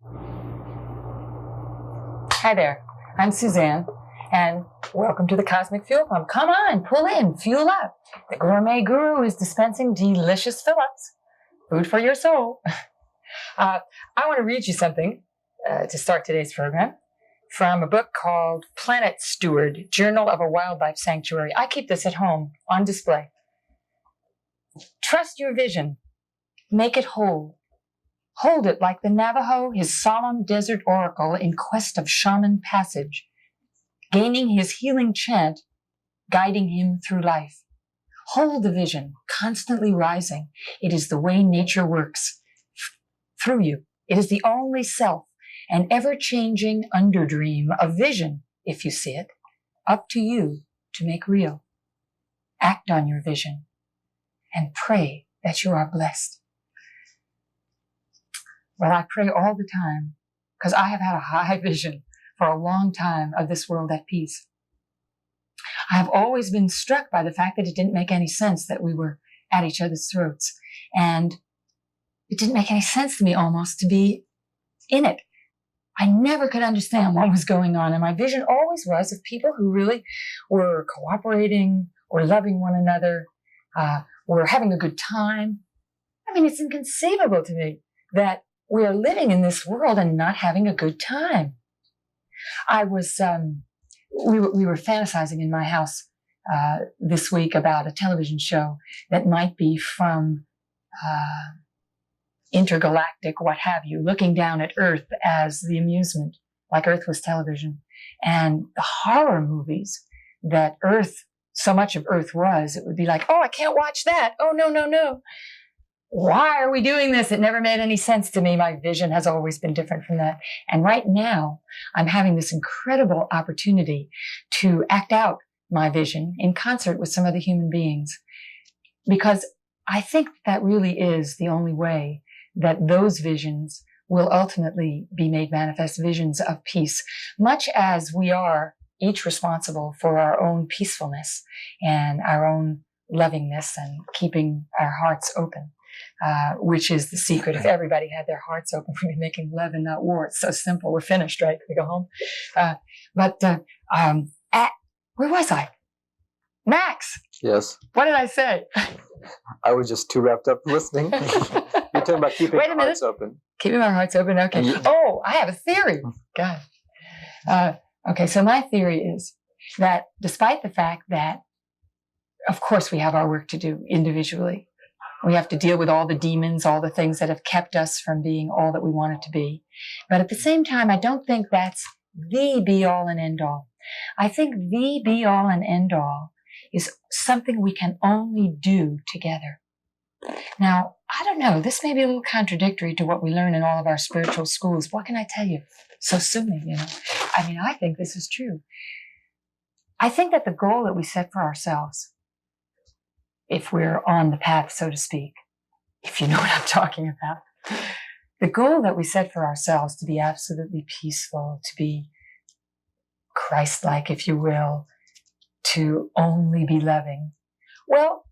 Hi there, I'm Suzanne, and welcome to the Cosmic Fuel Pump. Come on, pull in, fuel up. The Gourmet Guru is dispensing delicious fill-ups. Food for your soul. I want to read you something to start today's program from a book called Planet Steward, Journal of a Wildlife Sanctuary. I keep this at home on display. Trust your vision. Make it whole. Hold it like the Navajo, his solemn desert oracle in quest of shaman passage, gaining his healing chant, guiding him through life. Hold the vision, constantly rising. It is the way nature works through you. It is the only self, an ever-changing underdream, a vision, if you see it, up to you to make real. Act on your vision and pray that you are blessed. Well, I pray all the time because I have had a high vision for a long time of this world at peace. I have always been struck by the fact that it didn't make any sense that we were at each other's throats. And it didn't make any sense to me almost to be in it. I never could understand what was going on. And my vision always was of people who really were cooperating or loving one another, were having a good time. I mean, it's inconceivable to me that we are living in this world and not having a good time. We were fantasizing in my house this week about a television show that might be from intergalactic, what have you, looking down at Earth as the amusement, like Earth was television. And the horror movies that Earth, so much of Earth was, it would be like, oh, I can't watch that. Oh, no, no, no. Why are we doing this? It never made any sense to me. My vision has always been different from that. And right now, I'm having this incredible opportunity to act out my vision in concert with some other human beings, because I think that really is the only way that those visions will ultimately be made manifest, visions of peace, much as we are each responsible for our own peacefulness and our own lovingness and keeping our hearts open. Which is the secret. If everybody had their hearts open, we'd be making love and not war. It's so simple. We're finished, right? We go home. Where was I? Max! Yes. What did I say? I was just too wrapped up listening. You're talking about keeping our hearts open. Keeping our hearts open, okay. Oh, I have a theory. God. Okay, so my theory is that despite the fact that, of course, we have our work to do individually, we have to deal with all the demons, all the things that have kept us from being all that we wanted to be. But at the same time, I don't think that's the be-all and end-all. I think the be-all and end-all is something we can only do together. Now, I don't know, this may be a little contradictory to what we learn in all of our spiritual schools. What can I tell you? So assuming, you know. I mean, I think this is true. I think that the goal that we set for ourselves, if we're on the path, so to speak, if you know what I'm talking about. The goal that we set for ourselves to be absolutely peaceful, to be Christ-like, if you will, to only be loving. Well,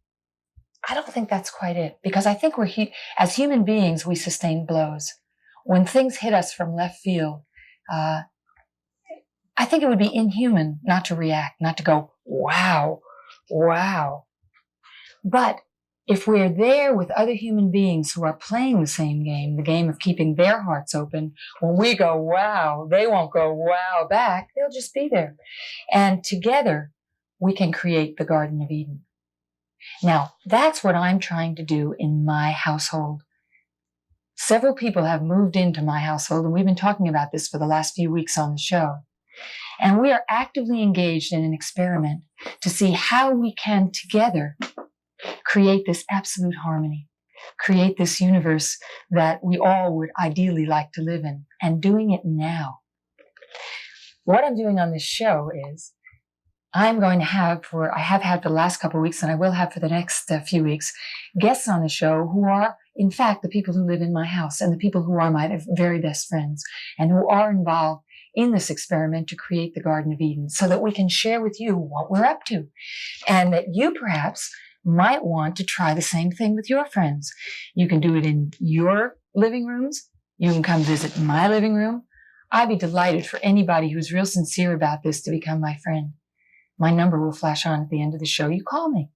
I don't think that's quite it, because I think as human beings, we sustain blows. When things hit us from left field, I think it would be inhuman not to react, not to go, wow, wow. But if we're there with other human beings who are playing the same game, the game of keeping their hearts open, when we go, wow, they won't go, wow, back. They'll just be there. And together, we can create the Garden of Eden. Now, that's what I'm trying to do in my household. Several people have moved into my household, and we've been talking about this for the last few weeks on the show. And we are actively engaged in an experiment to see how we can together create this absolute harmony, create this universe that we all would ideally like to live in, and doing it now. What I'm doing on this show is I'm going to have I have had for the last couple of weeks, and I will have for the next few weeks, guests on the show who are, in fact, the people who live in my house and the people who are my very best friends and who are involved in this experiment to create the Garden of Eden, so that we can share with you what we're up to, and that you perhaps might want to try the same thing with your friends. You can do it in your living rooms. You can come visit my living room. I'd be delighted for anybody who's real sincere about this to become my friend. My number will flash on at the end of the show. You call me.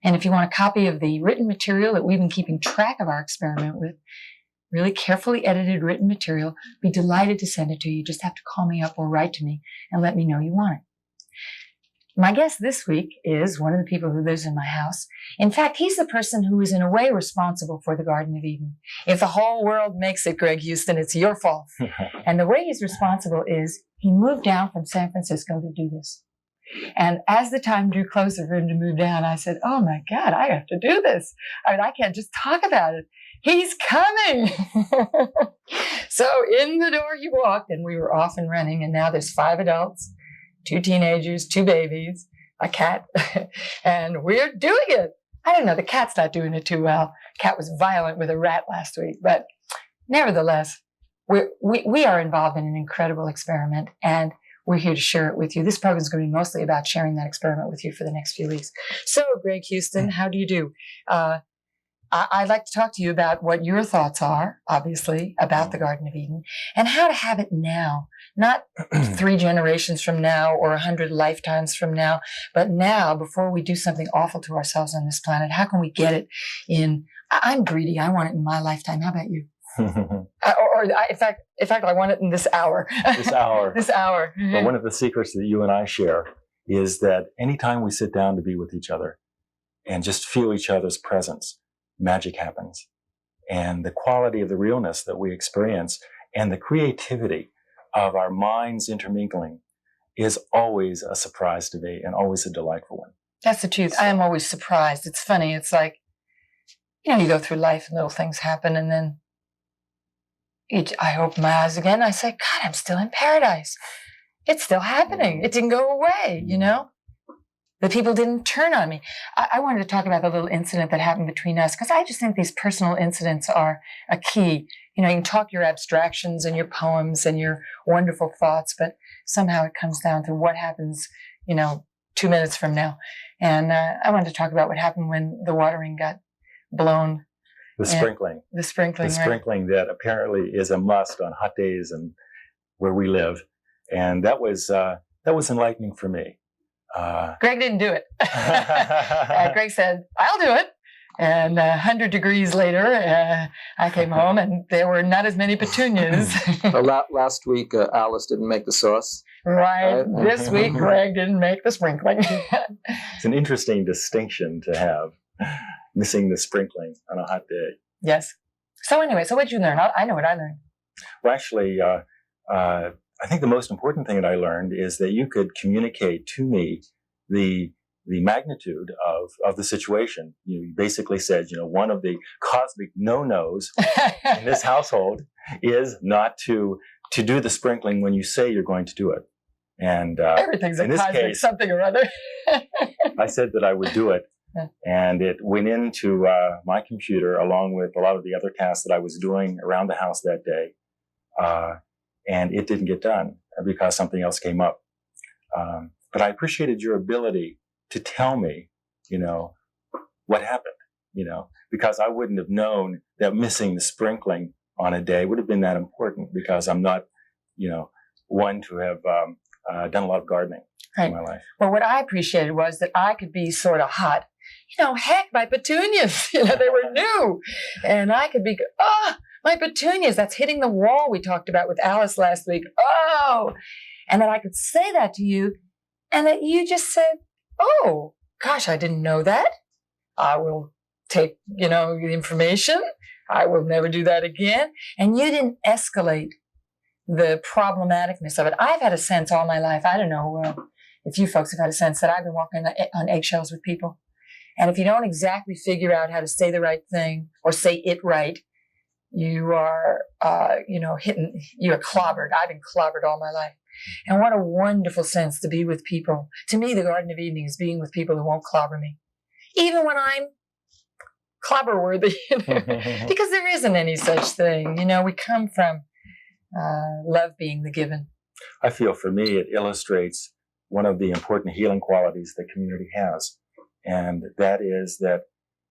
And if you want a copy of the written material that we've been keeping track of our experiment with, really carefully edited written material, be delighted to send it to you. You just have to call me up or write to me and let me know you want it. My guest this week is one of the people who lives in my house. In fact, he's the person who is in a way responsible for the Garden of Eden. If the whole world makes it, Greg Houston, it's your fault. And the way he's responsible is he moved down from San Francisco to do this. And as the time drew closer for him to move down, I said, oh my God, I have to do this. I mean, I can't just talk about it. He's coming. So in the door he walked, and we were off and running. And now there's 5 adults, 2 teenagers, 2 babies, a cat, and we're doing it. I don't know, the cat's not doing it too well. Cat was violent with a rat last week, but nevertheless, we are involved in an incredible experiment, and we're here to share it with you. This program is going to be mostly about sharing that experiment with you for the next few weeks. So, Greg Houston, how do you do? I'd like to talk to you about what your thoughts are, obviously, about the Garden of Eden and how to have it now, not 3 generations from now or 100 lifetimes from now, but now, before we do something awful to ourselves on this planet. How can we get it in? I'm greedy. I want it in my lifetime. How about you? In fact, I want it in this hour. This hour. This hour. But one of the secrets that you and I share is that anytime we sit down to be with each other and just feel each other's presence, magic happens. And the quality of the realness that we experience and the creativity of our minds intermingling is always a surprise to me and always a delightful one. That's the truth. I am always surprised. It's funny. It's like, you go through life and little things happen, and then I open my eyes again. And I say, God, I'm still in paradise. It's still happening. It didn't go away, The people didn't turn on me. I wanted to talk about the little incident that happened between us, because I just think these personal incidents are a key. You can talk your abstractions and your poems and your wonderful thoughts, but somehow it comes down to what happens, 2 minutes from now. And I wanted to talk about what happened when the watering got blown. The sprinkling. The sprinkling, The right? sprinkling that apparently is a must on hot days and where we live. And that was enlightening for me. Greg didn't do it. Greg said, I'll do it. And 100 degrees later, I came home and there were not as many petunias. Last week, Alice didn't make the sauce. Right. This week, Greg didn't make the sprinkling. It's an interesting distinction to have, missing the sprinkling on a hot day. Yes. So anyway, what did you learn? I know what I learned. Well, actually, I think the most important thing that I learned is that you could communicate to me the magnitude of the situation. You basically said, one of the cosmic no-nos in this household is not to do the sprinkling when you say you're going to do it. And everything's a cosmic case, something or other. I said that I would do it. And it went into my computer along with a lot of the other tasks that I was doing around the house that day. And it didn't get done because something else came up. But I appreciated your ability to tell me, what happened, because I wouldn't have known that missing the sprinkling on a day would have been that important, because I'm not, one to have done a lot of gardening in my life. Well, what I appreciated was that I could be sort of hot. Heck, my petunias, they were new. And I could be, my petunias, that's hitting the wall we talked about with Alice last week. Oh, and then I could say that to you, and that you just said, oh, gosh, I didn't know that. I will take, the information. I will never do that again. And you didn't escalate the problematicness of it. I've had a sense all my life. I don't know if you folks have had a sense that I've been walking on eggshells with people. And if you don't exactly figure out how to say the right thing or say it right, you are, you're clobbered. I've been clobbered all my life. And what a wonderful sense to be with people. To me, the Garden of Eden is being with people who won't clobber me. Even when I'm clobber worthy, because there isn't any such thing. We come from love being the given. I feel for me, it illustrates one of the important healing qualities the community has. And that is that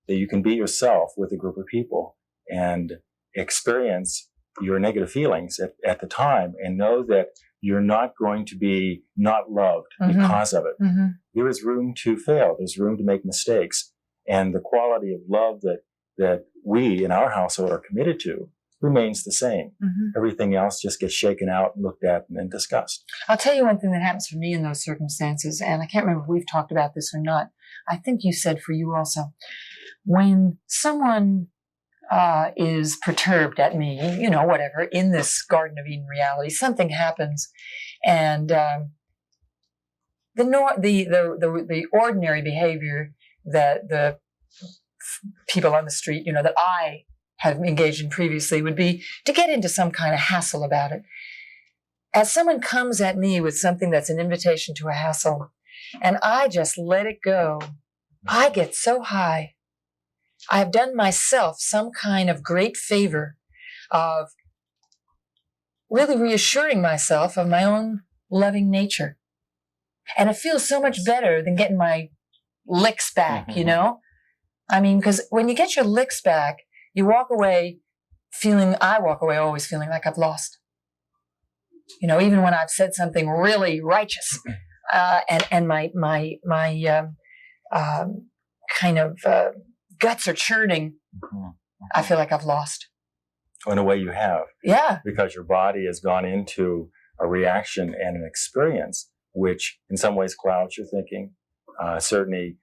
you can be yourself with a group of people and experience your negative feelings at the time and know that you're not going to be not loved because of it. There is room to fail. There's room to make mistakes. And the quality of love that we in our household are committed to remains the same. Everything else just gets shaken out and looked at and then discussed. I'll tell you one thing that happens for me in those circumstances, and I can't remember if we've talked about this or not. I think you said for you also. When someone is perturbed at me, you know, whatever, in this Garden of Eden reality, something happens, and the ordinary behavior that the people on the street, you know, that I have engaged in previously would be to get into some kind of hassle about it. As someone comes at me with something that's an invitation to a hassle, and I just let it go, I get so high. I've done myself some kind of great favor of really reassuring myself of my own loving nature. And it feels so much better than getting my licks back, you know? I mean, because when you get your licks back, you walk away I walk away always feeling like I've lost. You know, even when I've said something really righteous, and my kind of guts are churning, I feel like I've lost. In a way you have. Yeah. Because your body has gone into a reaction and an experience which in some ways clouds your thinking, certainly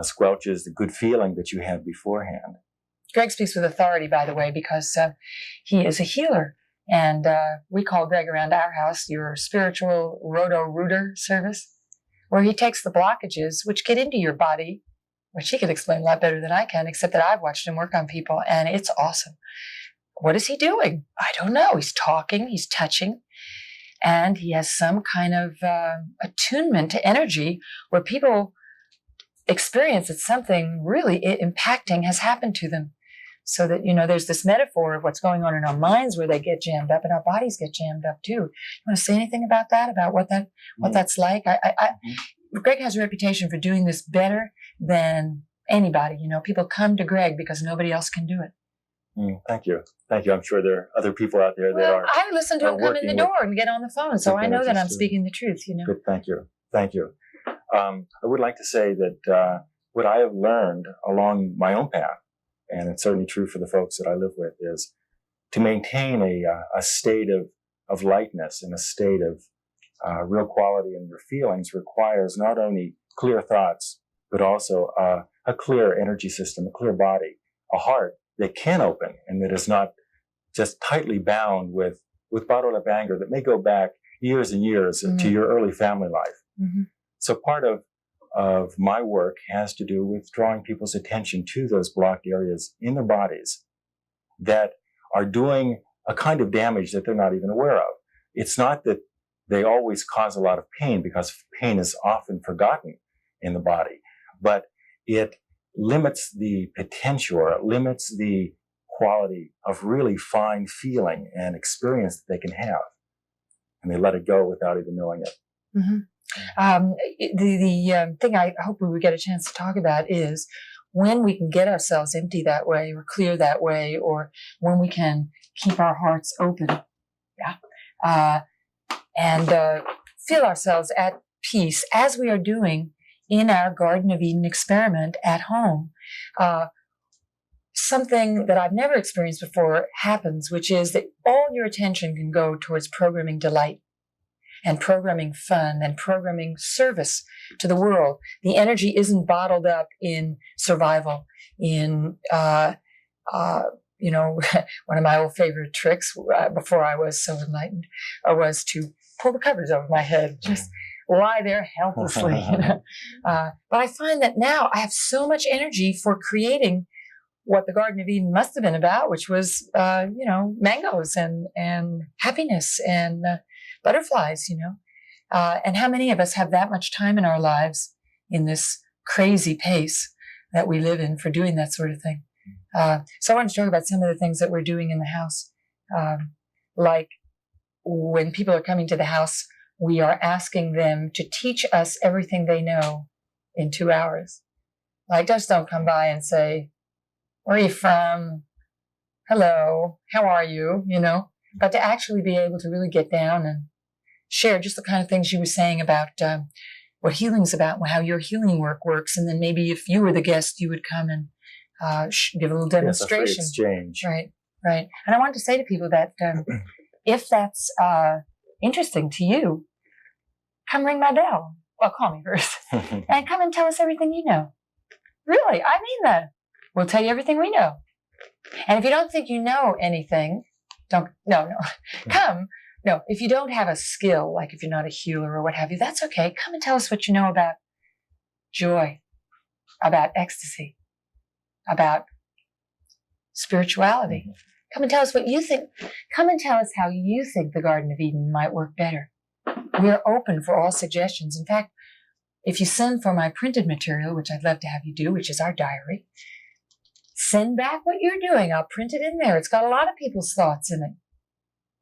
squelches the good feeling that you had beforehand. Greg speaks with authority, by the way, because he is a healer. And we call Greg around our house your spiritual roto-rooter service, where he takes the blockages which get into your body, which he could explain a lot better than I can, except that I've watched him work on people, and it's awesome. What is he doing? I don't know. He's talking, he's touching, and he has some kind of attunement to energy where people experience that something really impacting has happened to them. So that, you know, there's this metaphor of what's going on in our minds where they get jammed up and our bodies get jammed up too. You want to say anything about that, about what that's like? Greg has a reputation for doing this better than anybody. You know, people come to Greg because nobody else can do it. Thank you. Thank you. I'm sure there are other people out there that are. I listen to him come in the door and get on the phone, so I know that I'm speaking the truth, you know. Good. Thank you. Thank you. I would like to say that what I have learned along my own path, and it's certainly true for the folks that I live with, is to maintain a state of lightness and a state of real quality in your feelings requires not only clear thoughts, but also a clear energy system, a clear body, a heart that can open and that is not just tightly bound with bottled up anger that may go back years and years to your early family life. So part of my work has to do with drawing people's attention to those blocked areas in their bodies that are doing a kind of damage that they're not even aware of. It's not that they always cause a lot of pain, because pain is often forgotten in the body, but it limits the potential, or it limits the quality of really fine feeling and experience that they can have. And they let it go without even knowing it. The thing I hope we would get a chance to talk about is when we can get ourselves empty that way or clear that way, or when we can keep our hearts open, and feel ourselves at peace as we are doing in our Garden of Eden experiment at home. Something that I've never experienced before happens, which is that all your attention can go towards programming delight and programming fun and programming service to the world. The energy isn't bottled up in survival, in, you know, one of my old favorite tricks before I was so enlightened was to pull the covers over my head, just lie there helplessly. You know? But I find that now I have so much energy for creating what the Garden of Eden must have been about, which was, you know, mangoes and happiness and butterflies, you know. And how many of us have that much time in our lives in this crazy pace that we live in for doing that sort of thing? So I want to talk about some of the things that we're doing in the house. Like when people are coming to the house, we are asking them to teach us everything they know in 2 hours. Like, just don't come by and say, "Where are you from? Hello, how are you?" You know, but to actually be able to really get down and share just the kind of things you were saying about what healing's about, how your healing work works, and then maybe if you were the guest, you would come and give a little demonstration. Yes, a free exchange. Right. And I wanted to say to people that if that's interesting to you, come ring my bell. Well, call me first. And come and tell us everything you know. Really, I mean that. We'll tell you everything we know. And if you don't think you know anything, come. No, if you don't have a skill, like if you're not a healer or what have you, that's okay. Come and tell us what you know about joy, about ecstasy, about spirituality. Come and tell us what you think. Come and tell us how you think the Garden of Eden might work better. We're open for all suggestions. In fact, if you send for my printed material, which I'd love to have you do, which is our diary, send back what you're doing. I'll print it in there. It's got a lot of people's thoughts in it.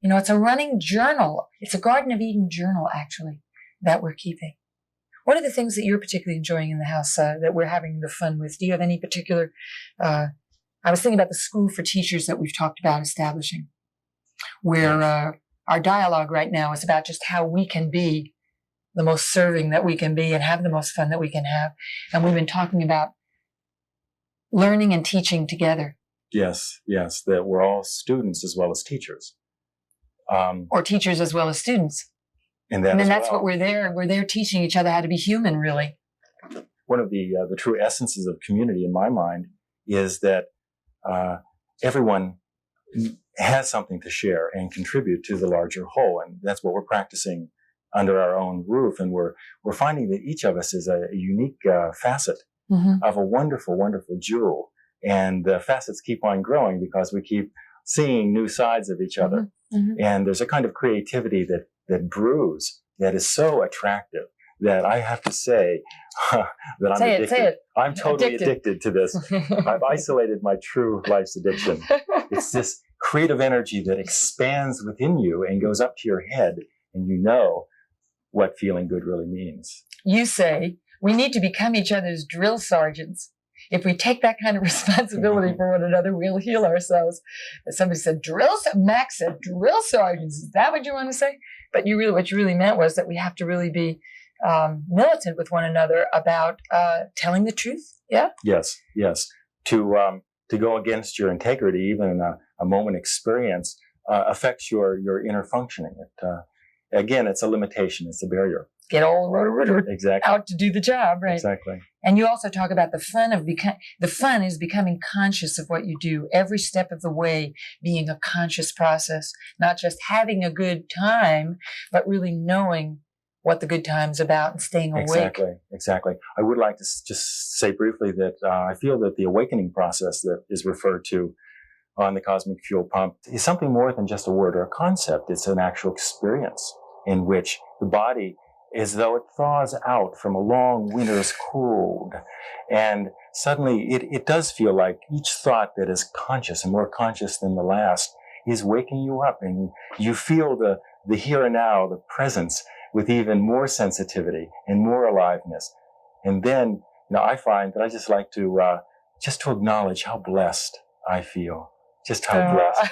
You know, it's a running journal. It's a Garden of Eden journal, actually, that we're keeping. What are the things that you're particularly enjoying in the house that we're having the fun with? Do you have any particular... I was thinking about the school for teachers that we've talked about establishing, where our dialogue right now is about just how we can be the most serving that we can be and have the most fun that we can have. And we've been talking about learning and teaching together. Yes, that we're all students as well as teachers. Or teachers as well as students. And then that's what we're there. We're there teaching each other how to be human, really. One of the true essences of community in my mind is that everyone has something to share and contribute to the larger whole. And that's what we're practicing under our own roof. And we're finding that each of us is a unique facet of a wonderful, wonderful jewel. And the facets keep on growing because we keep seeing new sides of each other. And there's a kind of creativity that brews that is so attractive that I have to say that I'm addicted. Say it. I'm totally addicted to this. I've isolated my true life's addiction. It's this creative energy that expands within you and goes up to your head, and you know what feeling good really means. You say we need to become each other's drill sergeants. If we take that kind of responsibility for one another, we'll heal ourselves. Somebody said, Max said, drill sergeants. Is that what you want to say? But what you really meant was that we have to really be militant with one another about telling the truth. Yeah. Yes. To go against your integrity, even in a moment experience, affects your inner functioning. Again, it's a limitation. It's a barrier. Get all rotor exactly out to do the job, right? Exactly. And you also talk about the fun of the fun is becoming conscious of what you do. Every step of the way being a conscious process, not just having a good time, but really knowing what the good time's about and staying awake. Exactly. I would like to just say briefly that I feel that the awakening process that is referred to on the Cosmic Fuel Pump is something more than just a word or a concept. It's an actual experience in which the body, as though it thaws out from a long winter's cold. And suddenly it does feel like each thought that is conscious and more conscious than the last is waking you up, and you feel the here and now, the presence, with even more sensitivity and more aliveness. And then, I find that I just like to acknowledge how blessed I feel. Just how blessed.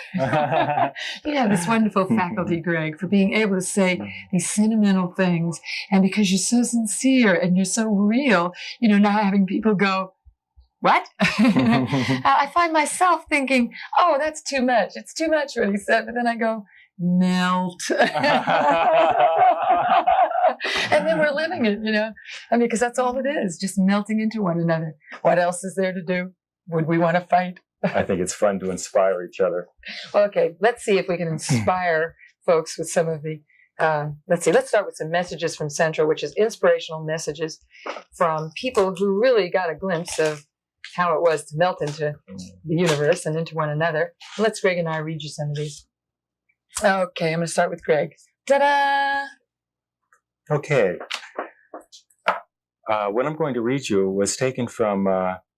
You have this wonderful faculty, Greg, for being able to say these sentimental things. And because you're so sincere and you're so real, not having people go, what? I find myself thinking, oh, that's too much. It's too much what he said. But then I go, melt. And then we're living it, because that's all it is, just melting into one another. What else is there to do? Would we want to fight? I think it's fun to inspire each other. Okay, let's see if we can inspire folks with some of the, let's start with some messages from Central, which is inspirational messages from people who really got a glimpse of how it was to melt into the universe and into one another. Let's, Greg and I, read you some of these. Okay, I'm going to start with Greg. Ta-da! Okay. What I'm going to read you was taken from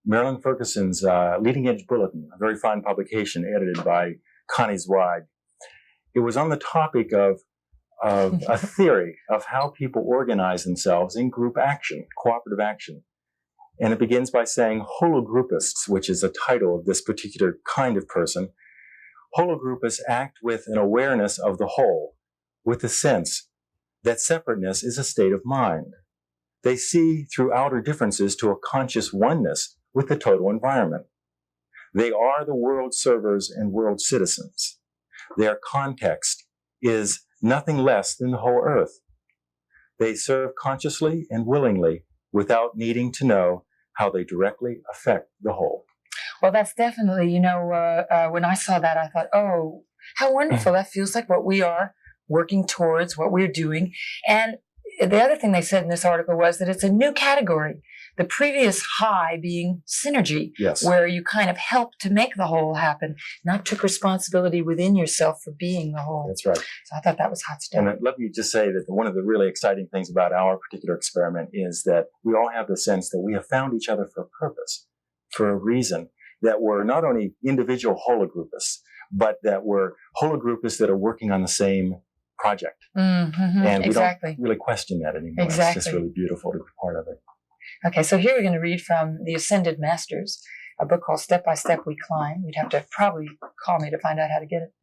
Marilyn Ferguson's Leading Edge Bulletin, a very fine publication edited by Connie Zweig. It was on the topic of a theory of how people organize themselves in group action, cooperative action. And it begins by saying hologroupists, which is a title of this particular kind of person, Hologroupists act with an awareness of the whole, with the sense that separateness is a state of mind. They see through outer differences to a conscious oneness with the total environment. They are the world servers and world citizens. Their context is nothing less than the whole earth. They serve consciously and willingly without needing to know how they directly affect the whole. Well, that's definitely, when I saw that, I thought, oh, how wonderful. That feels like what we are working towards, what we're doing. And the other thing they said in this article was that it's a new category. The previous high being synergy, yes, where you kind of help to make the whole happen, not took responsibility within yourself for being the whole. That's right. So I thought that was hot stuff. And let me just say that one of the really exciting things about our particular experiment is that we all have the sense that we have found each other for a purpose, for a reason, that we're not only individual hologroupists, but that we're hologroupists that are working on the same project. Mm-hmm, and we exactly. don't really question that anymore. Exactly. It's just really beautiful to be part of it. Okay, so here we're going to read from The Ascended Masters, a book called Step by Step We Climb. You'd have to probably call me to find out how to get it.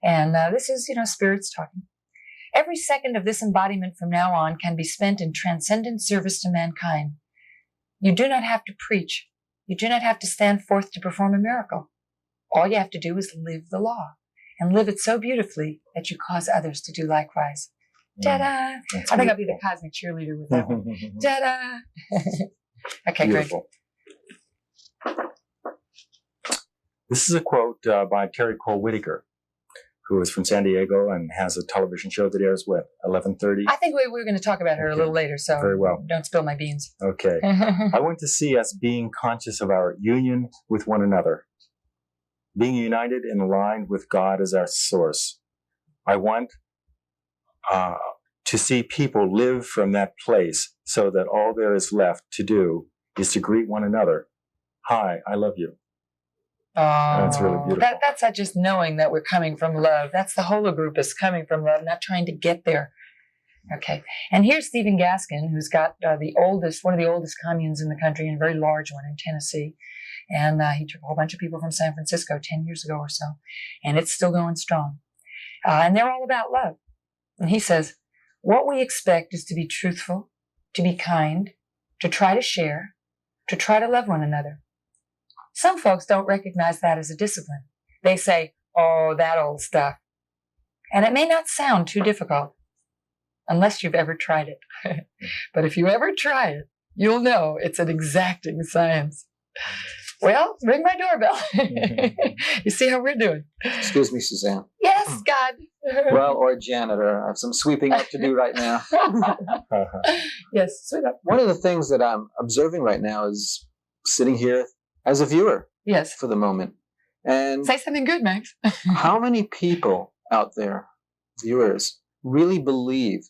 And this is, spirits talking. Every second of this embodiment from now on can be spent in transcendent service to mankind. You do not have to preach. You do not have to stand forth to perform a miracle. All you have to do is live the law, and live it so beautifully that you cause others to do likewise. Ta-da! I think I'll be the cosmic cheerleader with that one. Ta-da! Okay, beautiful. Great. This is a quote by Terry Cole Whitaker, who is from San Diego and has a television show that airs, 11:30? I think we're going to talk about her a little later, so very well. Don't spill my beans. Okay. I want to see us being conscious of our union with one another, being united and aligned with God as our source. I want to see people live from that place so that all there is left to do is to greet one another. Hi, I love you. Oh, that's really beautiful. That's not just knowing that we're coming from love. That's the hologroupists coming from love, not trying to get there. Okay. And here's Stephen Gaskin, who's got one of the oldest communes in the country, and a very large one in Tennessee. And he took a whole bunch of people from San Francisco 10 years ago or so. And it's still going strong. And they're all about love. And he says, what we expect is to be truthful, to be kind, to try to share, to try to love one another. Some folks don't recognize that as a discipline. They say, oh, that old stuff. And it may not sound too difficult unless you've ever tried it. But if you ever try it, you'll know it's an exacting science. Well, ring my doorbell. You see how we're doing. Excuse me, Suzanne. Yes, God. Well, or janitor. I have some sweeping up to do right now. Yes, sweep up. One of the things that I'm observing right now is sitting here as a viewer. Yes. For the moment. And say something good, Max. How many people out there, viewers, really believe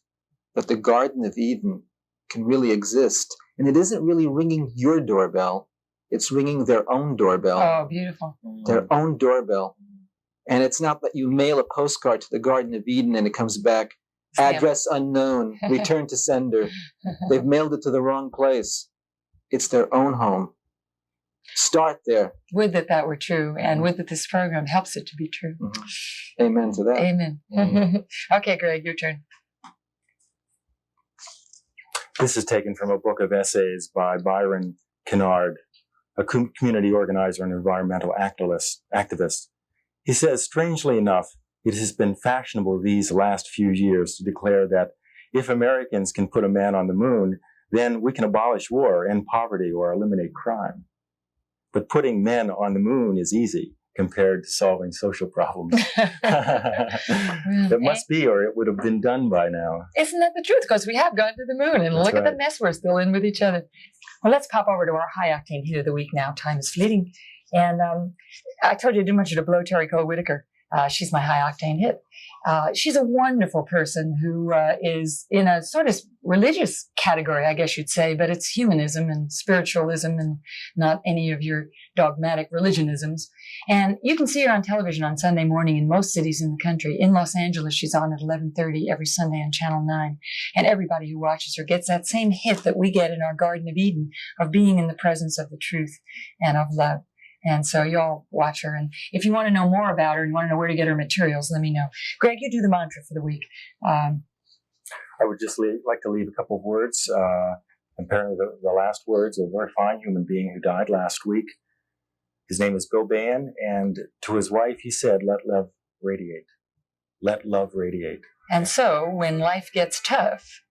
that the Garden of Eden can really exist? And it isn't really ringing your doorbell. It's ringing their own doorbell. Oh, beautiful. Their own doorbell. And it's not that you mail a postcard to the Garden of Eden and it comes back, address unknown, return to sender. They've mailed it to the wrong place. It's their own home. Start there. Would that were true, and would that this program helps it to be true. Mm-hmm. Amen to that. Amen. Mm-hmm. Okay, Greg, your turn. This is taken from a book of essays by Byron Kennard, a community organizer and environmental activist. He says, strangely enough, it has been fashionable these last few years to declare that if Americans can put a man on the moon, then we can abolish war, end poverty, or eliminate crime. But putting men on the moon is easy compared to solving social problems. It must be, or it would have been done by now. Isn't that the truth? Because we have gone to the moon, and look at the mess we're still in with each other. Well, let's pop over to our high-octane hit of the week now. Time is fleeting. And I told you I didn't want you to blow Terry Cole Whitaker. She's my high-octane hit. She's a wonderful person who is in a sort of religious category, I guess you'd say, but it's humanism and spiritualism and not any of your dogmatic religionisms. And you can see her on television on Sunday morning in most cities in the country. In Los Angeles, she's on at 11:30 every Sunday on Channel 9. And everybody who watches her gets that same hit that we get in our Garden of Eden of being in the presence of the truth and of love. And so y'all watch her. And if you want to know more about her and want to know where to get her materials, let me know. Greg, you do the mantra for the week. I would just like to leave a couple of words. Apparently, the last words of a very fine human being who died last week. His name is Bill Bain, and to his wife, he said, "Let love radiate. Let love radiate." And so when life gets tough,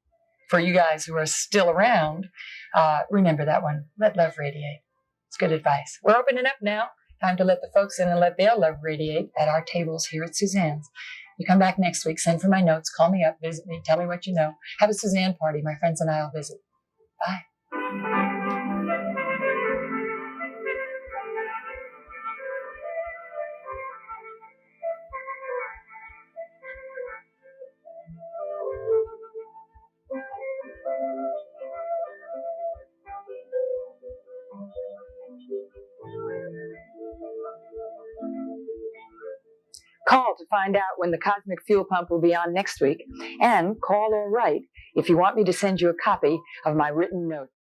for you guys who are still around, remember that one. Let love radiate. It's good advice. We're opening up now. Time to let the folks in and let their love radiate at our tables here at Suzanne's. You come back next week, send for my notes, call me up, visit me, tell me what you know. Have a Suzanne party. My friends and I will visit. Bye. Call to find out when the Cosmic Fuel Pump will be on next week, and call or write if you want me to send you a copy of my written notes.